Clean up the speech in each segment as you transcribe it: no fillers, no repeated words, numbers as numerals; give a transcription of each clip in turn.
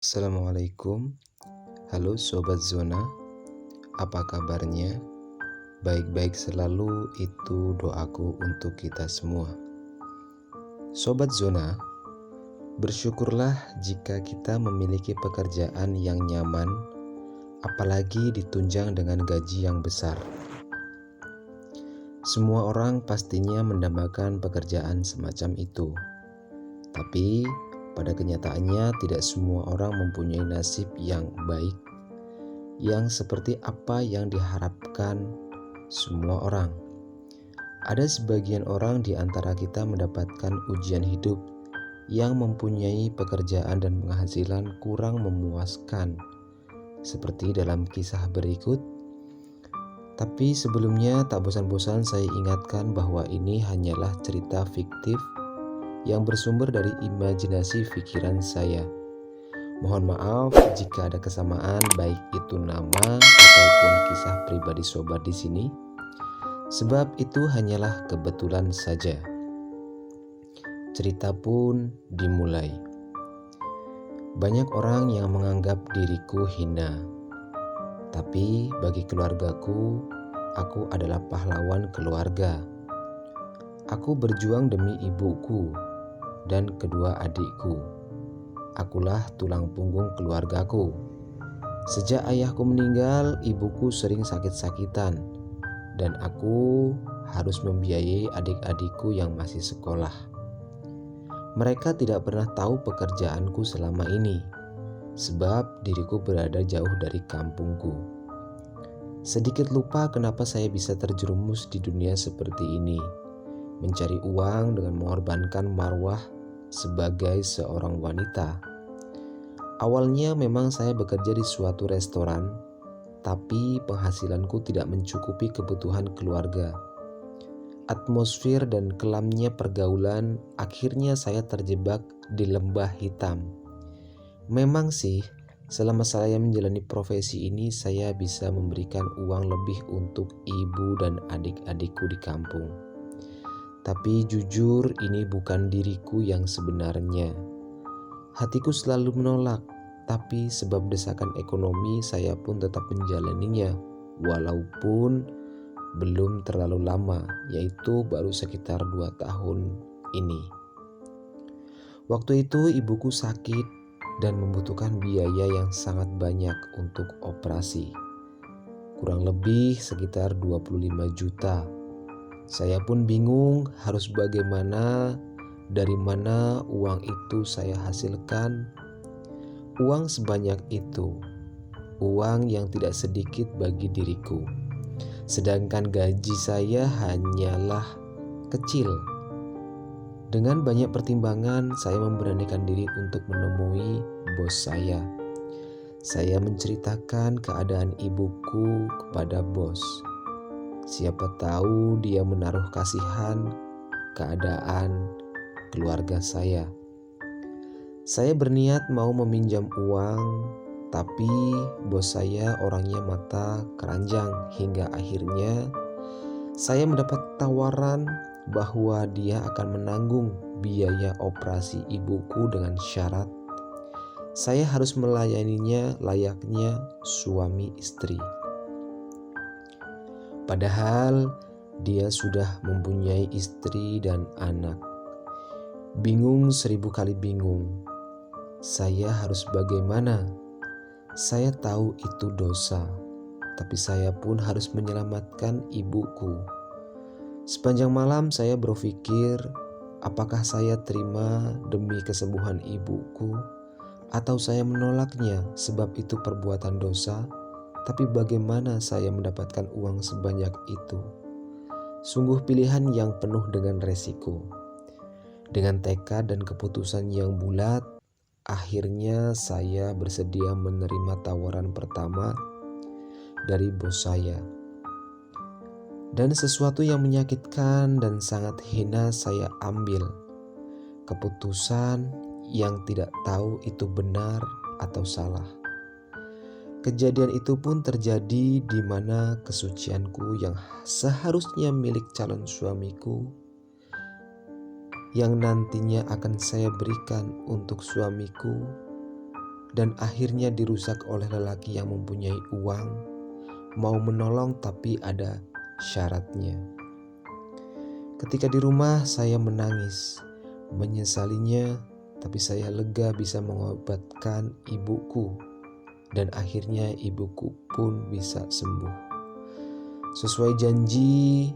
Assalamualaikum, halo Sobat Zona, apa kabarnya? Baik-baik selalu, itu doaku untuk kita semua. Sobat Zona, bersyukurlah jika kita memiliki pekerjaan yang nyaman, apalagi ditunjang dengan gaji yang besar. Semua orang pastinya mendambakan pekerjaan semacam itu, tapi pada kenyataannya tidak semua orang mempunyai nasib yang baik, yang seperti apa yang diharapkan semua orang. Ada sebagian orang di antara kita mendapatkan ujian hidup yang mempunyai pekerjaan dan penghasilan kurang memuaskan, seperti dalam kisah berikut. Tapi sebelumnya tak bosan-bosan saya ingatkan bahwa ini hanyalah cerita fiktif yang bersumber dari imajinasi pikiran saya. Mohon maaf jika ada kesamaan baik itu nama ataupun kisah pribadi sobat di sini, sebab itu hanyalah kebetulan saja. Cerita pun dimulai. Banyak orang yang menganggap diriku hina, tapi bagi keluargaku, aku adalah pahlawan keluarga. Aku berjuang demi ibuku dan kedua adikku. Akulah tulang punggung keluargaku. Sejak ayahku meninggal, ibuku sering sakit-sakitan, dan aku harus membiayai adik-adikku yang masih sekolah. Mereka tidak pernah tahu pekerjaanku selama ini, sebab diriku berada jauh dari kampungku. Sedikit lupa kenapa saya bisa terjerumus di dunia seperti ini, mencari uang dengan mengorbankan marwah sebagai seorang wanita. Awalnya memang saya bekerja di suatu restoran, tapi penghasilanku tidak mencukupi kebutuhan keluarga. Atmosfer dan kelamnya pergaulan, akhirnya saya terjebak di lembah hitam. Memang sih, selama saya menjalani profesi ini, saya bisa memberikan uang lebih untuk ibu dan adik-adikku di kampung. Tapi jujur, ini bukan diriku yang sebenarnya. Hatiku selalu menolak, tapi sebab desakan ekonomi saya pun tetap menjalaninya, walaupun belum terlalu lama, yaitu baru sekitar 2 tahun ini. Waktu itu ibuku sakit dan membutuhkan biaya yang sangat banyak untuk operasi. Kurang lebih sekitar 25 juta. Saya pun bingung harus bagaimana, dari mana uang itu saya hasilkan. Uang sebanyak itu, uang yang tidak sedikit bagi diriku. Sedangkan gaji saya hanyalah kecil. Dengan banyak pertimbangan, saya memberanikan diri untuk menemui bos saya. Saya menceritakan keadaan ibuku kepada bos. Siapa tahu dia menaruh kasihan keadaan keluarga saya. Saya berniat mau meminjam uang, tapi bos saya orangnya mata keranjang hingga akhirnya saya mendapat tawaran bahwa dia akan menanggung biaya operasi ibuku dengan syarat saya harus melayaninya layaknya suami istri. Padahal dia sudah mempunyai istri dan anak. Bingung 1000 kali bingung. Saya harus bagaimana? Saya tahu itu dosa, tapi saya pun harus menyelamatkan ibuku. Sepanjang malam saya berpikir, apakah saya terima demi kesembuhan ibuku, atau saya menolaknya sebab itu perbuatan dosa. Tapi bagaimana saya mendapatkan uang sebanyak itu? Sungguh pilihan yang penuh dengan resiko. Dengan tekad dan keputusan yang bulat, akhirnya saya bersedia menerima tawaran pertama dari bos saya. Dan sesuatu yang menyakitkan dan sangat hina saya ambil. Keputusan yang tidak tahu itu benar atau salah. Kejadian itu pun terjadi di mana kesucianku yang seharusnya milik calon suamiku, yang nantinya akan saya berikan untuk suamiku, dan akhirnya dirusak oleh lelaki yang mempunyai uang, mau menolong tapi ada syaratnya. Ketika di rumah saya menangis, menyesalinya, tapi saya lega bisa mengobatkan ibuku dan akhirnya ibuku pun bisa sembuh. Sesuai janji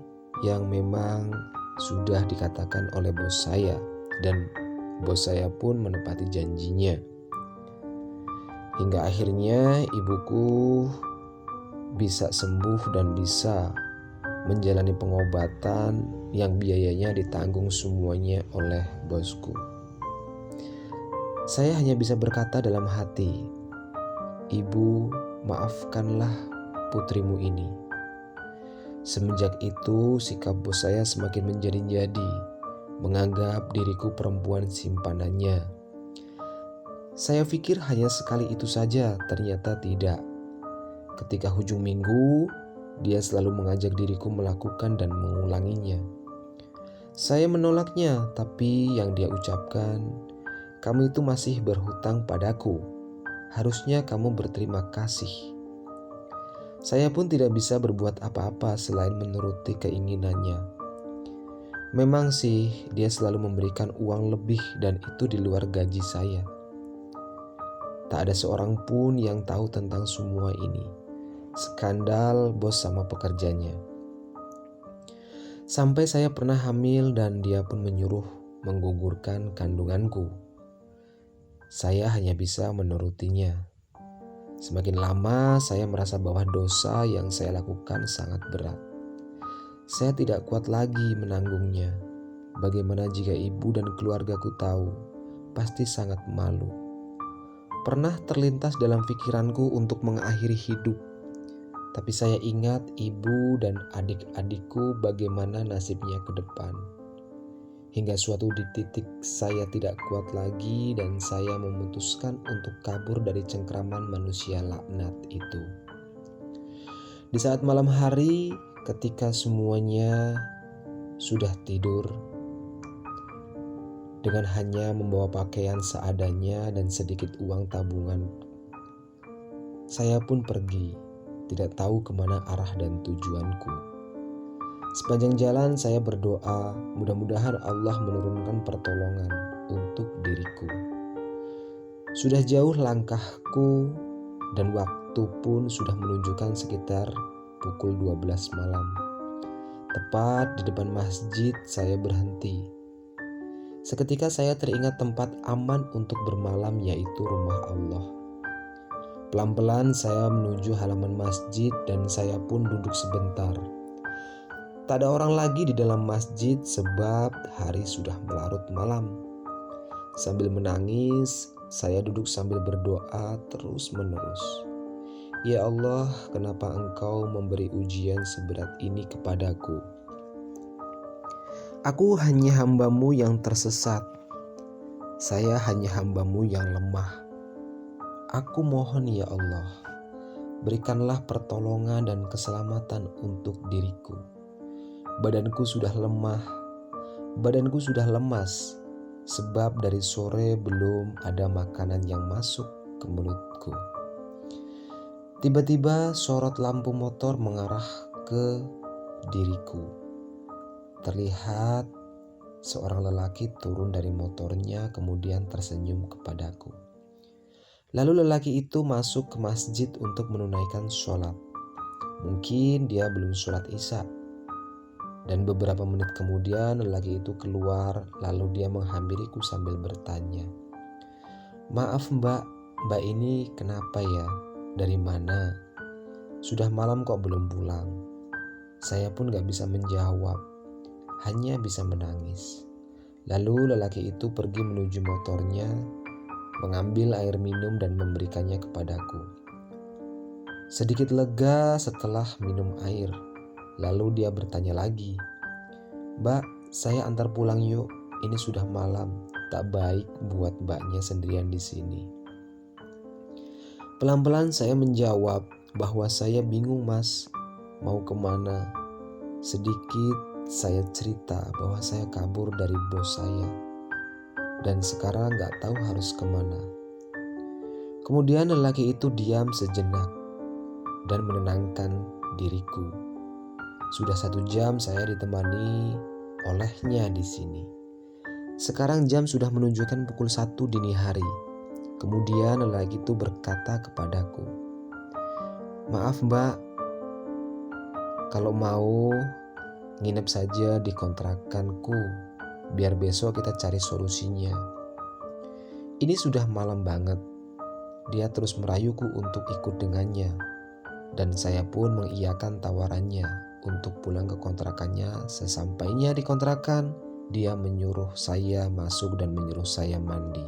yang memang sudah dikatakan oleh bos saya, dan bos saya pun menepati janjinya. Hingga akhirnya ibuku bisa sembuh dan bisa menjalani pengobatan yang biayanya ditanggung semuanya oleh bosku. Saya hanya bisa berkata dalam hati, "Ibu, maafkanlah putrimu ini." Semenjak itu sikap bos saya semakin menjadi-jadi, menganggap diriku perempuan simpanannya. Saya pikir hanya sekali itu saja, ternyata tidak. Ketika hujung minggu, dia selalu mengajak diriku melakukan dan mengulanginya. Saya menolaknya, tapi yang dia ucapkan, "Kamu itu masih berhutang padaku. Harusnya kamu berterima kasih." Saya pun tidak bisa berbuat apa-apa selain menuruti keinginannya. Memang sih, dia selalu memberikan uang lebih dan itu di luar gaji saya. Tak ada seorang pun yang tahu tentang semua ini. Skandal bos sama pekerjanya. Sampai saya pernah hamil dan dia pun menyuruh menggugurkan kandunganku. Saya hanya bisa menurutinya. Semakin lama saya merasa bahwa dosa yang saya lakukan sangat berat. Saya tidak kuat lagi menanggungnya. Bagaimana jika ibu dan keluargaku tahu? Pasti sangat malu. Pernah terlintas dalam pikiranku untuk mengakhiri hidup. Tapi saya ingat ibu dan adik-adikku bagaimana nasibnya ke depan. Hingga suatu di titik saya tidak kuat lagi dan saya memutuskan untuk kabur dari cengkraman manusia laknat itu. Di saat malam hari ketika semuanya sudah tidur, dengan hanya membawa pakaian seadanya dan sedikit uang tabungan, saya pun pergi, tidak tahu kemana arah dan tujuanku. Sepanjang jalan saya berdoa, mudah-mudahan Allah menurunkan pertolongan untuk diriku. Sudah jauh langkahku dan waktu pun sudah menunjukkan sekitar pukul 12 malam. Tepat di depan masjid saya berhenti. Seketika saya teringat tempat aman untuk bermalam, yaitu rumah Allah. Pelan-pelan saya menuju halaman masjid dan saya pun duduk sebentar. Tak ada orang lagi di dalam masjid sebab hari sudah melarut malam. Sambil menangis, saya duduk sambil berdoa terus-menerus. Ya Allah, kenapa Engkau memberi ujian seberat ini kepadaku? Aku hanya hamba-Mu yang tersesat. Saya hanya hamba-Mu yang lemah. Aku mohon ya Allah, berikanlah pertolongan dan keselamatan untuk diriku. Badanku sudah lemah, badanku sudah lemas, sebab dari sore belum ada makanan yang masuk ke mulutku. Tiba-tiba sorot lampu motor mengarah ke diriku. Terlihat seorang lelaki turun dari motornya kemudian tersenyum kepadaku. Lalu lelaki itu masuk ke masjid untuk menunaikan sholat. Mungkin dia belum sholat isya. Dan beberapa menit kemudian lelaki itu keluar lalu dia menghampiriku sambil bertanya, "Maaf mbak ini kenapa ya? Dari mana? Sudah malam kok belum pulang?" Saya pun gak bisa menjawab, hanya bisa menangis. Lalu lelaki itu pergi menuju motornya, mengambil air minum dan memberikannya kepadaku. Sedikit lega setelah minum air, lalu dia bertanya lagi, "Mbak, saya antar pulang yuk, ini sudah malam, tak baik buat mbaknya sendirian di sini." Pelan-pelan saya menjawab bahwa saya bingung mas, mau kemana. Sedikit saya cerita bahwa saya kabur dari bos saya dan sekarang gak tahu harus kemana. Kemudian lelaki itu diam sejenak dan menenangkan diriku. Sudah 1 jam saya ditemani olehnya di sini. Sekarang jam sudah menunjukkan pukul 1 dini hari. Kemudian lelaki itu berkata kepadaku, "Maaf Mbak, kalau mau nginep saja di kontrakanku, biar besok kita cari solusinya." Ini sudah malam banget. Dia terus merayuku untuk ikut dengannya, dan saya pun mengiyakan tawarannya untuk pulang ke kontrakannya. Sesampainya di kontrakan, dia menyuruh saya masuk dan menyuruh saya mandi.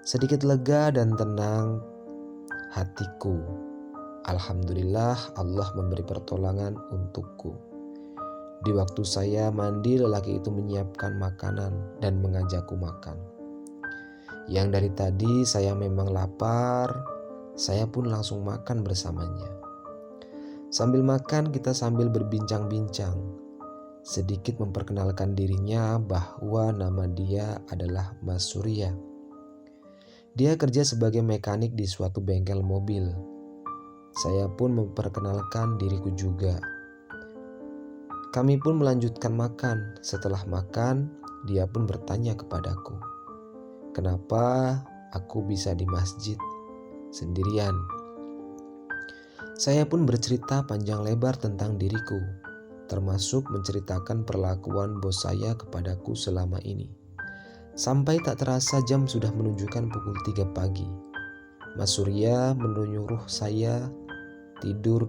Sedikit lega dan tenang hatiku. Alhamdulillah, Allah memberi pertolongan untukku. Di waktu saya mandi, lelaki itu menyiapkan makanan dan mengajakku makan. Yang dari tadi saya memang lapar, saya pun langsung makan bersamanya. Sambil makan, kita sambil berbincang-bincang. Sedikit memperkenalkan dirinya bahwa nama dia adalah Mas Surya. Dia kerja sebagai mekanik di suatu bengkel mobil. Saya pun memperkenalkan diriku juga. Kami pun melanjutkan makan. Setelah makan, dia pun bertanya kepadaku, kenapa aku bisa di masjid sendirian? Saya pun bercerita panjang lebar tentang diriku, termasuk menceritakan perlakuan bos saya kepadaku selama ini. Sampai tak terasa jam sudah menunjukkan pukul 3 pagi. Mas Surya menyuruh saya tidur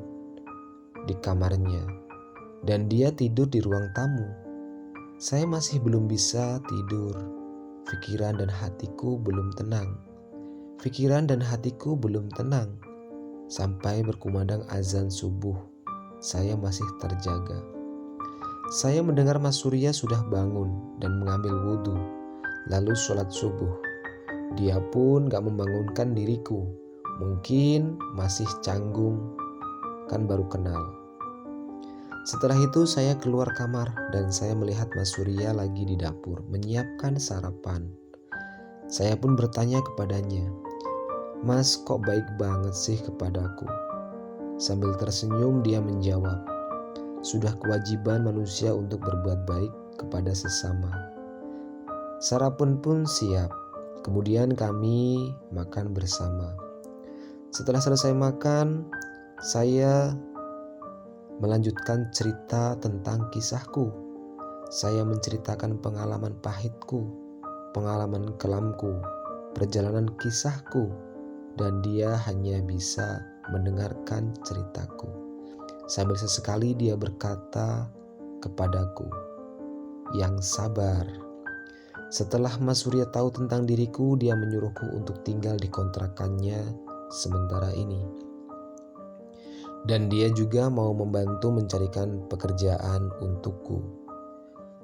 di kamarnya, dan dia tidur di ruang tamu. Saya masih belum bisa tidur. Pikiran dan hatiku belum tenang. Sampai berkumandang azan subuh, saya masih terjaga. Saya mendengar Mas Surya sudah bangun dan mengambil wudhu, lalu sholat subuh. Dia pun gak membangunkan diriku. Mungkin masih canggung, kan baru kenal. Setelah itu saya keluar kamar dan saya melihat Mas Surya lagi di dapur menyiapkan sarapan. Saya pun bertanya kepadanya, "Mas, kok baik banget sih kepadaku?" Sambil tersenyum dia menjawab, "Sudah kewajiban manusia untuk berbuat baik kepada sesama." Sarapan pun siap. Kemudian kami makan bersama. Setelah selesai makan, saya melanjutkan cerita tentang kisahku. Saya menceritakan pengalaman pahitku, pengalaman kelamku, perjalanan kisahku, dan dia hanya bisa mendengarkan ceritaku. Sambil sesekali dia berkata kepadaku, "Yang sabar." Setelah Mas Surya tahu tentang diriku, dia menyuruhku untuk tinggal di kontrakannya sementara ini. Dan dia juga mau membantu mencarikan pekerjaan untukku.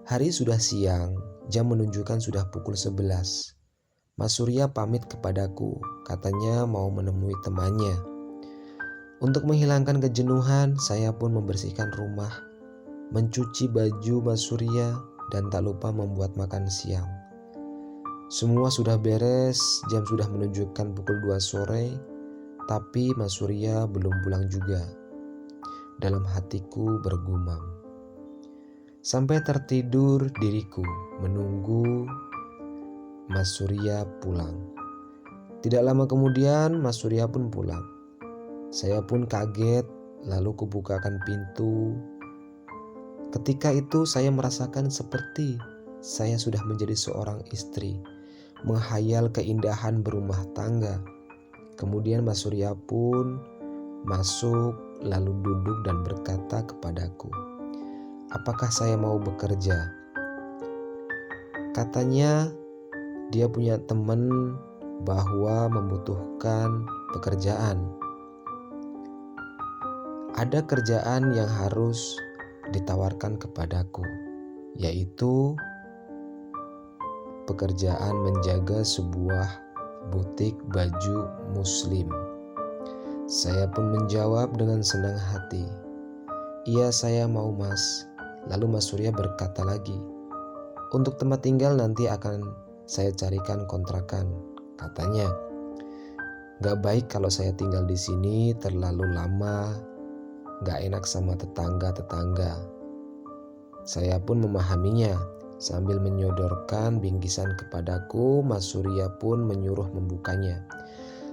Hari sudah siang, jam menunjukkan sudah pukul 11. Mas Surya pamit kepadaku, katanya mau menemui temannya. Untuk menghilangkan kejenuhan, saya pun membersihkan rumah, mencuci baju Mas Surya, dan tak lupa membuat makan siang. Semua sudah beres, jam sudah menunjukkan pukul 2 sore, tapi Mas Surya belum pulang juga. Dalam hatiku bergumam. Sampai tertidur diriku menunggu Mas Surya pulang. Tidak lama kemudian Mas Surya pun pulang. Saya pun kaget, lalu kubukakan pintu. Ketika itu saya merasakan seperti saya sudah menjadi seorang istri, menghayal keindahan berumah tangga. Kemudian Mas Surya pun masuk lalu duduk dan berkata kepadaku, "Apakah saya mau bekerja?" Katanya dia punya teman bahwa membutuhkan pekerjaan. Ada kerjaan yang harus ditawarkan kepadaku, yaitu pekerjaan menjaga sebuah butik baju muslim. Saya pun menjawab dengan senang hati, "Iya, saya mau Mas." Lalu Mas Surya berkata lagi, "Untuk tempat tinggal nanti akan saya carikan kontrakan," katanya. Gak baik kalau saya tinggal di sini terlalu lama, gak enak sama tetangga-tetangga. Saya pun memahaminya. Sambil menyodorkan bingkisan kepadaku, Mas Surya pun menyuruh membukanya.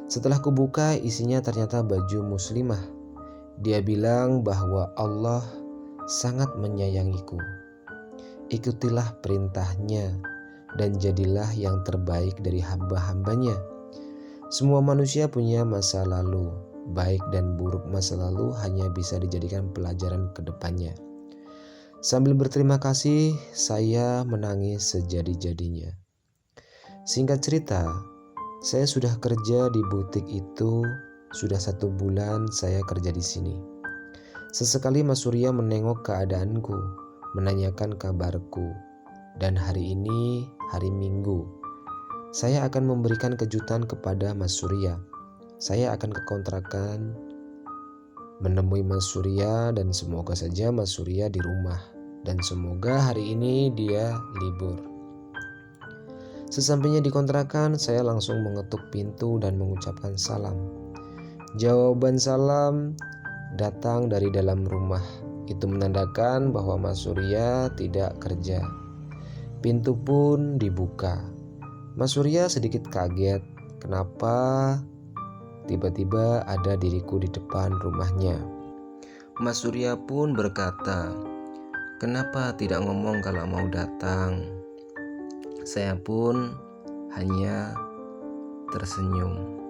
Setelah kubuka, isinya ternyata baju muslimah. Dia bilang bahwa Allah sangat menyayangiku. Ikutilah perintahnya dan jadilah yang terbaik dari hamba-hambanya. Semua manusia punya masa lalu. Baik dan buruk masa lalu hanya bisa dijadikan pelajaran ke depannya. Sambil berterima kasih, saya menangis sejadi-jadinya. Singkat cerita, saya sudah kerja di butik itu. Sudah 1 bulan saya kerja di sini. Sesekali Mas Surya menengok keadaanku, menanyakan kabarku. Dan hari ini hari Minggu. Saya akan memberikan kejutan kepada Mas Surya. Saya akan ke kontrakan menemui Mas Surya dan semoga saja Mas Surya di rumah. Dan semoga hari ini dia libur. Sesampainya di kontrakan, saya langsung mengetuk pintu dan mengucapkan salam. Jawaban salam datang dari dalam rumah. Itu menandakan bahwa Mas Surya tidak kerja. Pintu pun dibuka. Mas Surya sedikit kaget. Kenapa tiba-tiba ada diriku di depan rumahnya? Mas Surya pun berkata, "Kenapa tidak ngomong kalau mau datang?" Saya pun hanya tersenyum.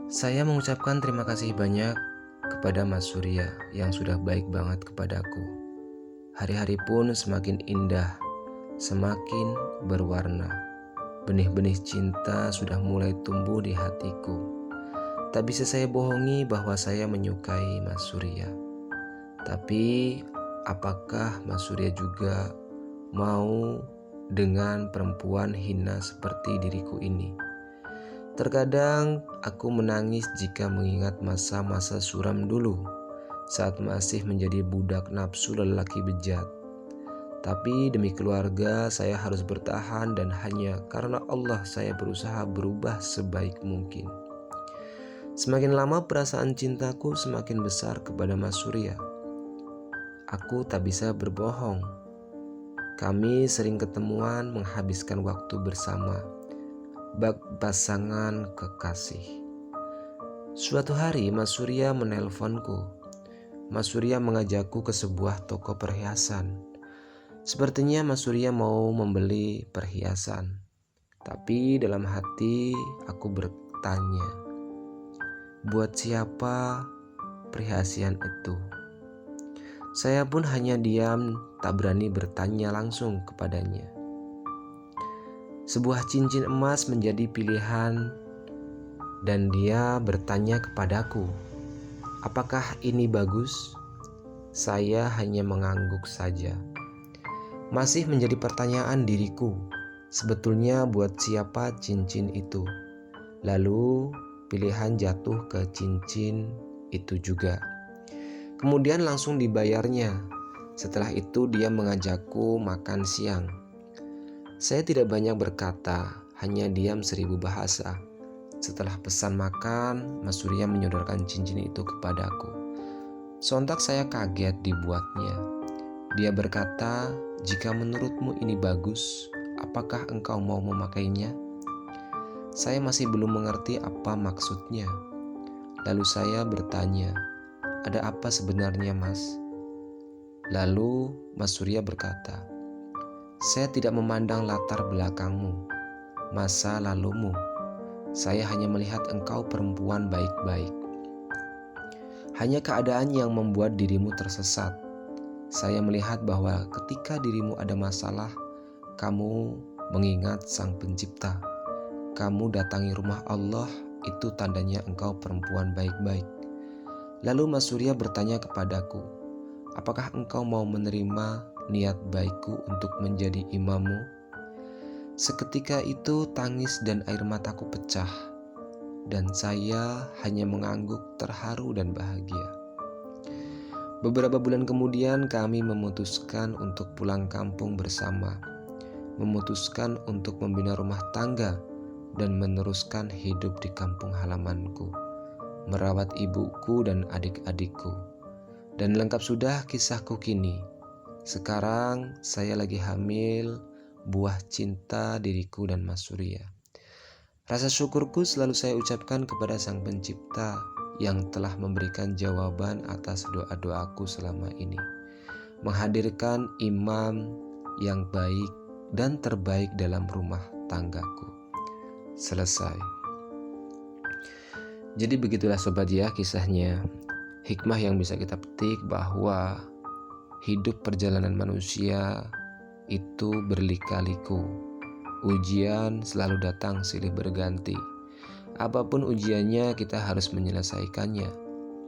Saya mengucapkan terima kasih banyak kepada Mas Surya yang sudah baik banget kepadaku. Hari-hari pun semakin indah, semakin berwarna. Benih-benih cinta sudah mulai tumbuh di hatiku. Tak bisa saya bohongi bahwa saya menyukai Mas Surya. Tapi apakah Mas Surya juga mau dengan perempuan hina seperti diriku ini? Terkadang aku menangis jika mengingat masa-masa suram dulu, saat masih menjadi budak nafsu lelaki bejat. Tapi demi keluarga saya harus bertahan dan hanya karena Allah saya berusaha berubah sebaik mungkin. Semakin lama perasaan cintaku semakin besar kepada Mas Surya. Aku tak bisa berbohong. Kami sering ketemuan menghabiskan waktu bersama, bak pasangan kekasih. Suatu hari Mas Surya menelponku. Mas Surya mengajakku ke sebuah toko perhiasan. Sepertinya Mas Surya mau membeli perhiasan. Tapi dalam hati aku bertanya, buat siapa perhiasan itu? Saya pun hanya diam, tak berani bertanya langsung kepadanya. Sebuah cincin emas menjadi pilihan dan dia bertanya kepadaku, apakah ini bagus? Saya hanya mengangguk saja. Masih menjadi pertanyaan diriku, sebetulnya buat siapa cincin itu? Lalu pilihan jatuh ke cincin itu juga. Kemudian langsung dibayarnya. Setelah itu dia mengajakku makan siang. Saya tidak banyak berkata, hanya diam 1000 bahasa. Setelah pesan makan, Mas Surya menyodorkan cincin itu kepadaku. Sontak saya kaget dibuatnya. Dia berkata, jika menurutmu ini bagus, apakah engkau mau memakainya? Saya masih belum mengerti apa maksudnya. Lalu saya bertanya, ada apa sebenarnya Mas? Lalu Mas Surya berkata, saya tidak memandang latar belakangmu, masa lalumu. Saya hanya melihat engkau perempuan baik-baik. Hanya keadaan yang membuat dirimu tersesat. Saya melihat bahwa ketika dirimu ada masalah, kamu mengingat Sang Pencipta. Kamu datangi rumah Allah, itu tandanya engkau perempuan baik-baik. Lalu Mas Surya bertanya kepadaku, apakah engkau mau menerima niat baikku untuk menjadi imammu? Seketika itu tangis dan air mataku pecah, dan saya hanya mengangguk terharu dan bahagia. Beberapa bulan kemudian kami memutuskan untuk pulang kampung bersama, memutuskan untuk membina rumah tangga, dan meneruskan hidup di kampung halamanku, merawat ibuku dan adik-adikku. Dan lengkap sudah kisahku kini. Sekarang saya lagi hamil buah cinta diriku dan Mas Surya. Rasa syukurku selalu saya ucapkan kepada Sang Pencipta yang telah memberikan jawaban atas doa-doaku selama ini, menghadirkan imam yang baik dan terbaik dalam rumah tanggaku. Selesai. Jadi begitulah sobat ya kisahnya. Hikmah yang bisa kita petik bahwa hidup perjalanan manusia itu berlika-liku. Ujian selalu datang silih berganti. Apapun ujiannya kita harus menyelesaikannya.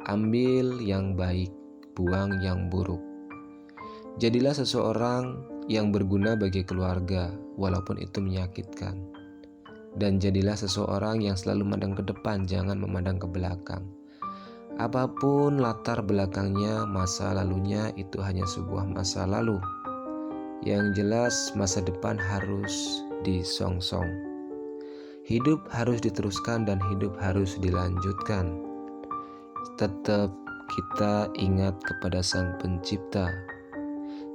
Ambil yang baik, buang yang buruk. Jadilah seseorang yang berguna bagi keluarga walaupun itu menyakitkan. Dan jadilah seseorang yang selalu memandang ke depan, jangan memandang ke belakang. Apapun latar belakangnya, masa lalunya itu hanya sebuah masa lalu. Yang jelas masa depan harus disongsong. Hidup harus diteruskan dan hidup harus dilanjutkan. Tetap kita ingat kepada Sang Pencipta.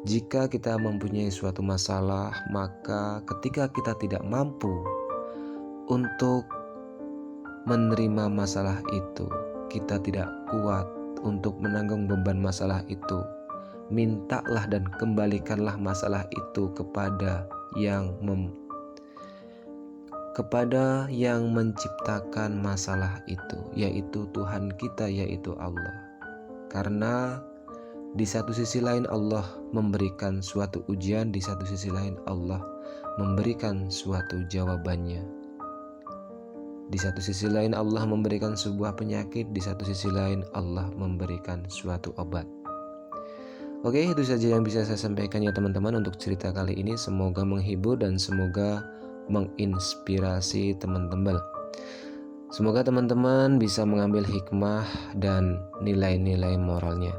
Jika kita mempunyai suatu masalah, maka ketika kita tidak mampu untuk menerima masalah itu, kita tidak kuat untuk menanggung beban masalah itu, mintalah dan kembalikanlah masalah itu kepada yang menciptakan masalah itu, yaitu Tuhan kita, yaitu Allah. Karena di satu sisi lain Allah memberikan suatu ujian, di satu sisi lain Allah memberikan suatu jawabannya. Di satu sisi lain Allah memberikan sebuah penyakit, di satu sisi lain Allah memberikan suatu obat. Oke, itu saja yang bisa saya sampaikan ya teman-teman untuk cerita kali ini. Semoga menghibur dan semoga menginspirasi teman-teman. Semoga teman-teman bisa mengambil hikmah dan nilai-nilai moralnya.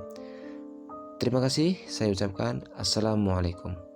Terima kasih, saya ucapkan Assalamualaikum.